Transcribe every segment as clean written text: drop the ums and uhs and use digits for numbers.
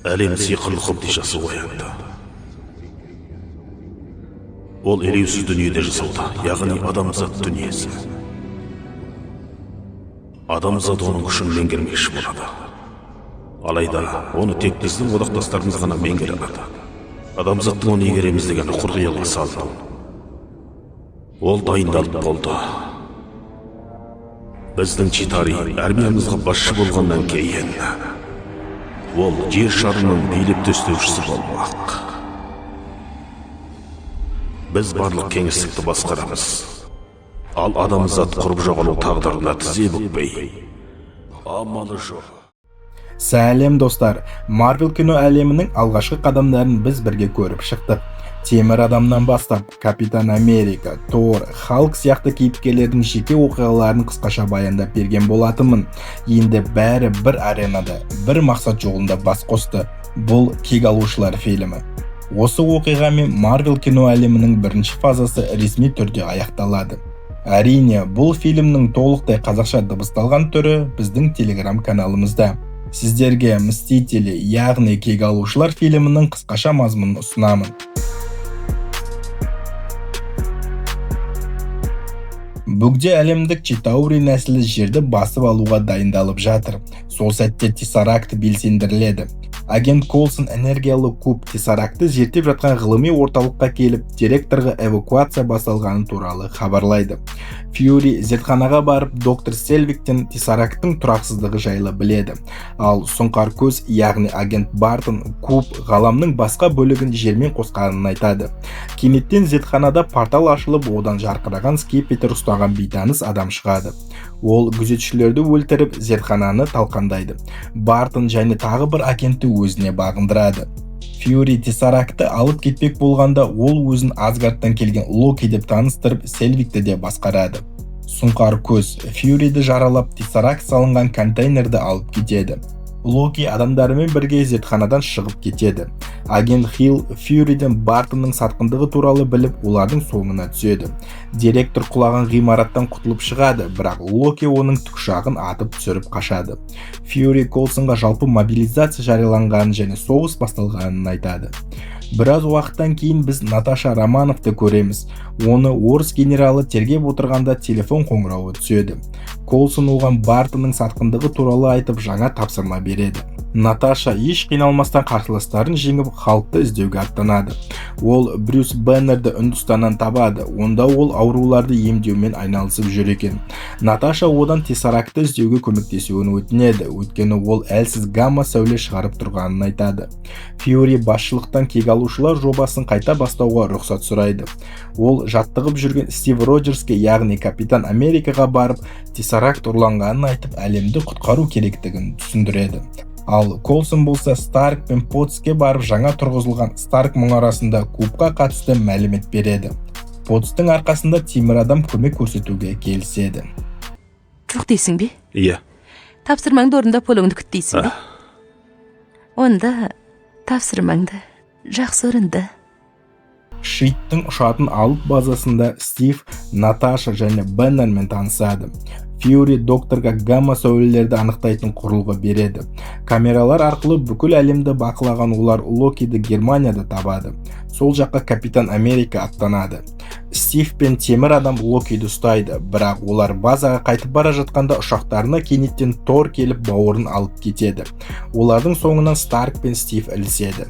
әлем сиқырлы қобдишасы оянды. Ол елеусіз дүниеде жасауда, яғни адамзат дүниесі. Адамзат оның күшін меңгермекші болады. Алайда, оны тек біздің одақтастарымыз ғана меңгере алады. Адамзаттың оны игереміз деген құрғиялға салды. Ол дайындалып болды. Біздің Читари армиямызға басшы болғаннан кейін ол жер шарының билеп төстеушісі болмақ. Біз барлық кеңістікті басқарамыз. Ал адамзат құрып жоғалу тағдырына тізе бүкпей, амалы жоқ. Сәлем достар, Марвел кино әлемінің алғашқы қадамдарын біз бірге көріп шықтық. Темір адамнан бастап, Капитан Америка, Тор, Халк сияқты кейіпкерлердің жеке оқиғаларын қысқаша баяндап берген болатынмын. Енді бәрі бір аренада, бір мақсат жолында бас қосты. Бұл кек алушылар фильмі. Осы оқиғамен Марвел кино әлемінің бірінші фазасы ресми түрде аяқталады. Әрине, бұл фильмнің толықтай қазақша дыбысталған түрі біздің Telegram каналымызда. Сіздерге Мстители, яғни кек алушылар фильмінің қысқаша мазмұнын ұсынамын. Бүгде әлемдік Читаури нәсілі жерді басып алуға дайындалып жатыр. Сол сәтте Тессаракт белсендіріледі. Агент Колсон энергиялы куб Тессарактты зерттеп жатқан ғылыми орталыққа келіп, директорға эвакуация басталғаны туралы хабарлайды. Фьюри зертханаға барып, доктор Селвиктен Тессаракттың тұрақсыздығы жайлы біледі. Ал сұңқар көз, яғни агент Бартон, куб ғаламның басқа бөлігін жермен қосқанын айтады. Кенеттен зертханада портал ашылып, одан жарқыраған скипетр ұстаған бейтаныс адам шығады. Ол күзетшілерді өлтіріп, зертхананы талқандайды. Бартон және тағы бір агентті өзіне бағындырады. Фьюри Тессарактты алып кетпек болғанда, ол өзін Асгардтан келген Локи деп таныстырып, Селвикті де басқарады. Сұңқар көз Фьюриді жаралап, Тессаракт салынған контейнерді алып кетеді. Локи адамдарымен бірге зертханадан шығып кетеді. Агент Хилл Фьюриден Бартонның сатқындығы туралы біліп, олардың соңына түседі. Директор құлаған ғимараттан құтылып шығады, бірақ Локи оның тікұшағын атып түсіріп қашады. Фьюри Колсонға жалпы мобилизация жарияланғанын және соғыс басталғанын айтады. Біраз уақыттан кейін біз Наташа Романовты көреміз. Оны орыс генералы тергеп отырғанда телефон қоңырауы түседі. Колсон оған Бартонның сатқындығы туралы айтып, жаңа тапсырма береді. Наташа еш қиналмастан қарсыластарын жеңіп, халықты іздеуге аттанады. Ол Брюс Беннерді Үндістаннан табады, онда ол ауруларды емдеумен айналысып жүр екен. Наташа одан Тессарактты іздеуге көмектесуін өтінеді, өйткені ол әлсіз гамма сәуле шығарып тұрғанын айтады. Фьюри басшылықтан кек алушылар жобасын қайта бастауға рұқсат сұрайды. Ол жаттығып жүрген Стив Роджерске, яғни Капитан Америкаға барып, Тессаракт ұрланғанын айтып, әлемді құтқару керектігін түсіндіреді. Ал Колсон болса Старк пен Потске барып, жаңа тұрғызылған Старк мұнарасында кубқа қатысты мәлімет береді. Потстың арқасында темір адам көмек көрсетуге келіседі. Жоқ дейсің бе? Иә. Тапсырмаңды орындап болуыңды күттейсің бе? Онда тапсырмаңды жақсы орынды. Шиттің ұшатын алып базасында Стив, Наташа және Беннермен танысады. Фьюри докторға гамма сәулелерді анықтайтын құрылғы береді. Камералар арқылы бүкіл әлемді бақылаған олар Локиді Германияда табады. Сол жаққа Капитан Америка аттанады. Стив пен темір адам Локиді ұстайды, бірақ олар базаға қайтып бара жатқанда ұшақтарына кенеттен Тор келіп бауырын алып кетеді. Олардың соңынан Старк пен Стив ілеседі.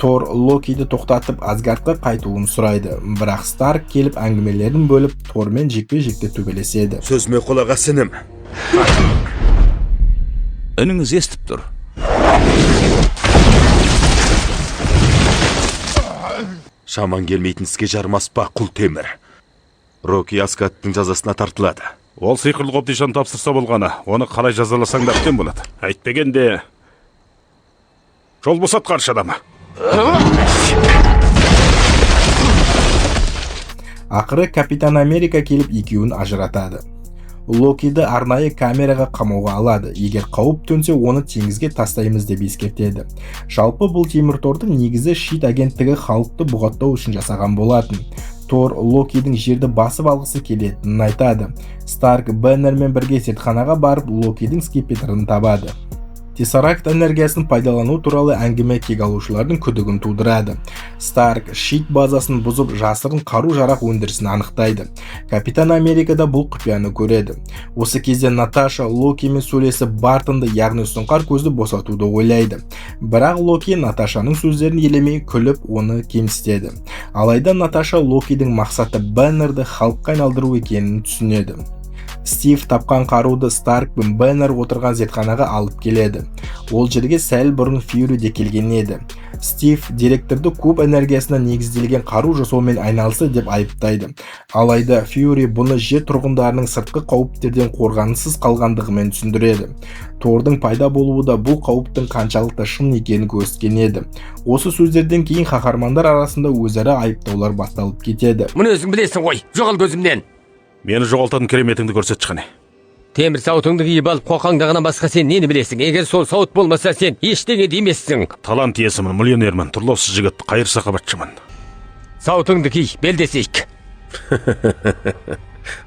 Тор Локиді тоқтатып Асгардқа қайтуын сұрайды, бірақ Старк келіп әңгімелерін бөліп Тормен жекпе-жекте төбелеседі. Сөзіме құлақ асыным. Үніңіз естіп тұр. Шаман келмейтін іске жармаспа, құл темір. Роки Асгардтың жазасына тартылады. Ол сиқырлы қобдишаны тапсырса болғаны, оны қалай жазаласаң да әбден болады. Әйтпегенде жол босат қаршы адамы. Ақыры Капитан Америка келіп екеуін ажыратады. Локиді арнайы камераға қамауға алады. Егер қауіп төнсе, оны теңізге тастаймыз деп ескертеді. Жалпы бұл темір тордың негізі Шит агенттігі халықты бұғаттау үшін жасаған болатын. Тор Локидің жерді басып алғысы келетінін айтады. Старк Беннермен бірге зертханаға барып Локидің скипетрін табады. Тессаракт энергиясын пайдалану туралы әңгіме кек алушылардың күдігін тудырады. Старк Шит базасын бұзып жасырын қару-жарақ өндірісін анықтайды. Капитан Америка да бұл құпияны көреді. Осы кезде Наташа Локимен сөйлесіп Бартонды, яғни сұңқар көзді босатуды ойлайды. Бірақ Локи Наташаның сөздерін елемей күліп оны кемсітеді. Алайда Наташа Локидің мақсаты Бэннерді халыққа айналдыру екенін түсінеді. Стив тапқан қаруды Старк пен Бэннер отырған зертханаға алып келеді. Ол жерге сәл бұрын Фьюри де келген еді. Стив директорды куб энергиясына негізделген қару жасаумен айналысы деп айыптайды. Алайда Фьюри бұны жер тұрғындарының сыртқы қауіптерден қорғансыз қалғандығымен түсіндіреді. Тордың пайда болуы да бұл қауіптің қаншалықты шын екенін көрсеткен еді. Осы сөздерден кейін қаһармандар арасында өзара айыптаулар басталып кетеді. Мұны өзің білесің ғой, жоғал көзімнен. Мені жоғалтатын кереметіңді көрсетші қане. Темір сауытыңды киіп алып қоқаңдағынан басқа сен нені білесің? Егер сол сауыт болмаса сен ештеңе демессің. Талант иесімін, миллионермін, тұрлаусыз жігіт, қайыр-сақабатшымын. Сауытыңды ки, белдесейік.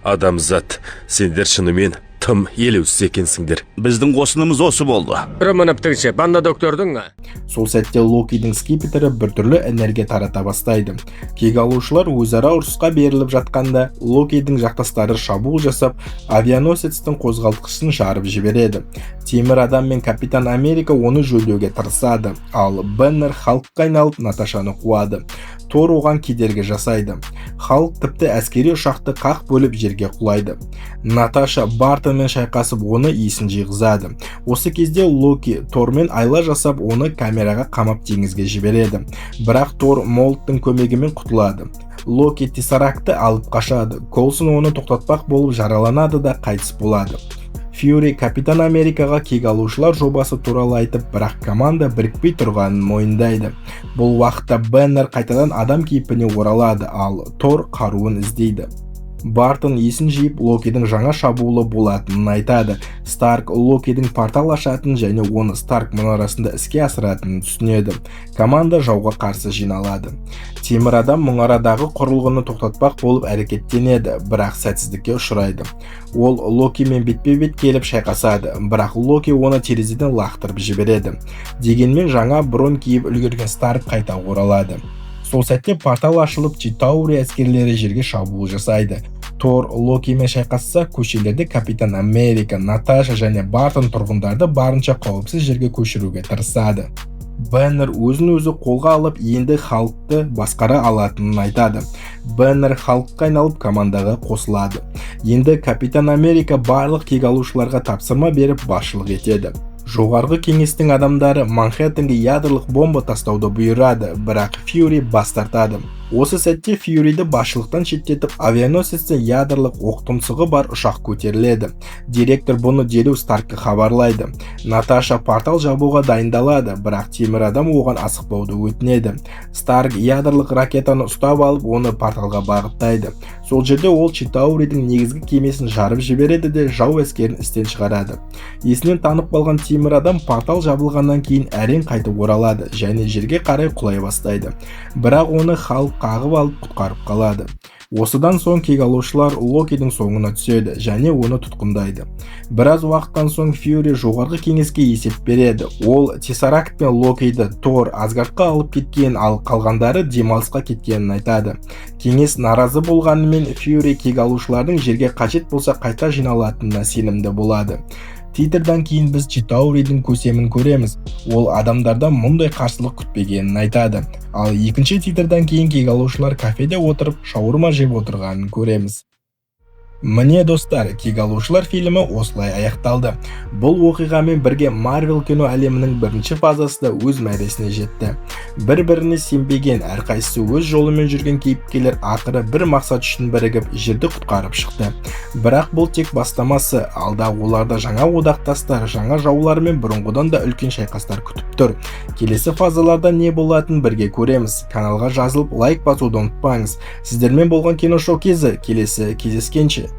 Адамзат, сендер шынымен тым елеусіз екенсіңдер. Біздің қосынымыз осы болды. Романовтыңшы, банна доктордың. Сол сәтте Локидің скипетрі біртүрлі энергия тарата бастайды. Кек алушылар өзара ұрысқа беріліп жатқанда, Локидің жақтастары шабуыл жасап, авианосецтің қозғалтқышын жарып жібереді. Темір адам мен Капитан Америка оны жөндеуге тырысады, ал Бэннер халыққа айналып Наташаны қуады. Тор оған кедергі жасайды. Халық тіпті әскери ұшақты қақ бөліп жерге құлайды. Наташа Бартонмен шайқасып оны иісін жиғызады. Осы кезде Локи Тормен айла жасап оны камераға қамап теңізге жібереді. Бірақ Тор Молттың көмегімен құтылады. Локи Тессаракты алып қашады. Колсон оны тоқтатпақ болып жараланады да қайтыс болады. Фьюри Капитан Америкаға кек алушылар жобасы туралы айтып, бірақ команда бірікпей тұрғанын мойындайды. Бұл уақытта Бэннер қайтадан адам кейпіне оралады, ал Тор қаруын іздейді. Бартон есін жиып Локидің жаңа шабуылы болатынын айтады. Старк Локидің портал ашатынын және оны Старк мұнарасында іске асыратынын түсінеді. Команда жауға қарсы жиналады. Темір адам мұнарадағы құрылғыны тоқтатпақ болып әрекеттенеді, бірақ сәтсіздікке ұшырайды. Ол Локимен бетпе-бет келіп шайқасады, бірақ Локи оны терезеден лақтырып жібереді. Дегенмен жаңа бронь киіп үлгерген Старк қайта оралады. Сол сәтте портал ашылып, Читаури әскерлері жерге шабуыл жасайды. Тор Локимен шайқасса, көшелерде Капитан Америка, Наташа және Бартон тұрғындарды барынша қауіпсіз жерге көшіруге тырысады. Бэннер өзін-өзі қолға алып, енді халықты басқара алатынын айтады. Бэннер халыққа айналып командаға қосылады. Енді Капитан Америка барлық кек алушыларға тапсырма беріп басшылық етеді. Жоғарғы кеңестің адамдары Манхэттенге ядролық бомба тастауды бұйырады, бірақ Фьюри бас тартады. Осы сәтте Фьюриді басшылықтан шеттетіп, авианосецтен ядролық оқтұмсығы бар ұшақ көтеріледі. Директор бұны дереу Старкқа хабарлайды. Наташа портал жабуға дайындалады, бірақ темір адам оған асықпауды өтінеді. Старк ядролық ракетаны ұстап алып, оны порталға бағыттайды. Сол жерде ол Читауридің негізгі кемесін жарып жібереді де жау әскерін істен шығарады. Есінен танып қалған темір адам портал жабылғаннан кейін әрең қайтып оралады және жерге қарай құлай бастайды. Бірақ оны халық қағып алып құтқарып қалады. Осыдан соң кек алушылар Локидің соңына түседі және оны тұтқындайды. Біраз уақыттан соң Фьюри жоғарғы кеңеске есеп береді. Ол Тессаракт пен Локиді Тор Асгардқа алып кеткен, ал қалғандары демалысқа кеткенін айтады. Кеңес наразы болғанымен Фьюри кек алушылардың жерге қажет болса қайта жиналатынына сенімді болады. Титрдан кейін біз Читауридің көсемін көреміз. Ол адамдардан мұндай қарсылық күтпегенін айтады. Ал екінші титрдан кейін кек алушылар кафеде отырып шаурма жеп отырғанын көреміз. Міне достар, кек алушылар фильмі осылай аяқталды. Бұл оқиғамен бірге Марвел кино әлемінің бірінші фазасы да өз мәресіне жетті. Бір-біріне сенбеген, әрқайсысы өз жолымен жүрген кейіпкерлер ақыры бір мақсат үшін бірігіп жерді құтқарып шықты. Бірақ бұл тек бастамасы, алда оларда жаңа одақтастар, жаңа жаулар мен бұрынғыдан да үлкен шайқастар күтіп тұр. Келесі фазаларда не болатынын бірге көреміз. Каналға жазылып лайк басуды ұмытпаңыз. Сіздермен болған киношоу кезі, келесі кездескенше.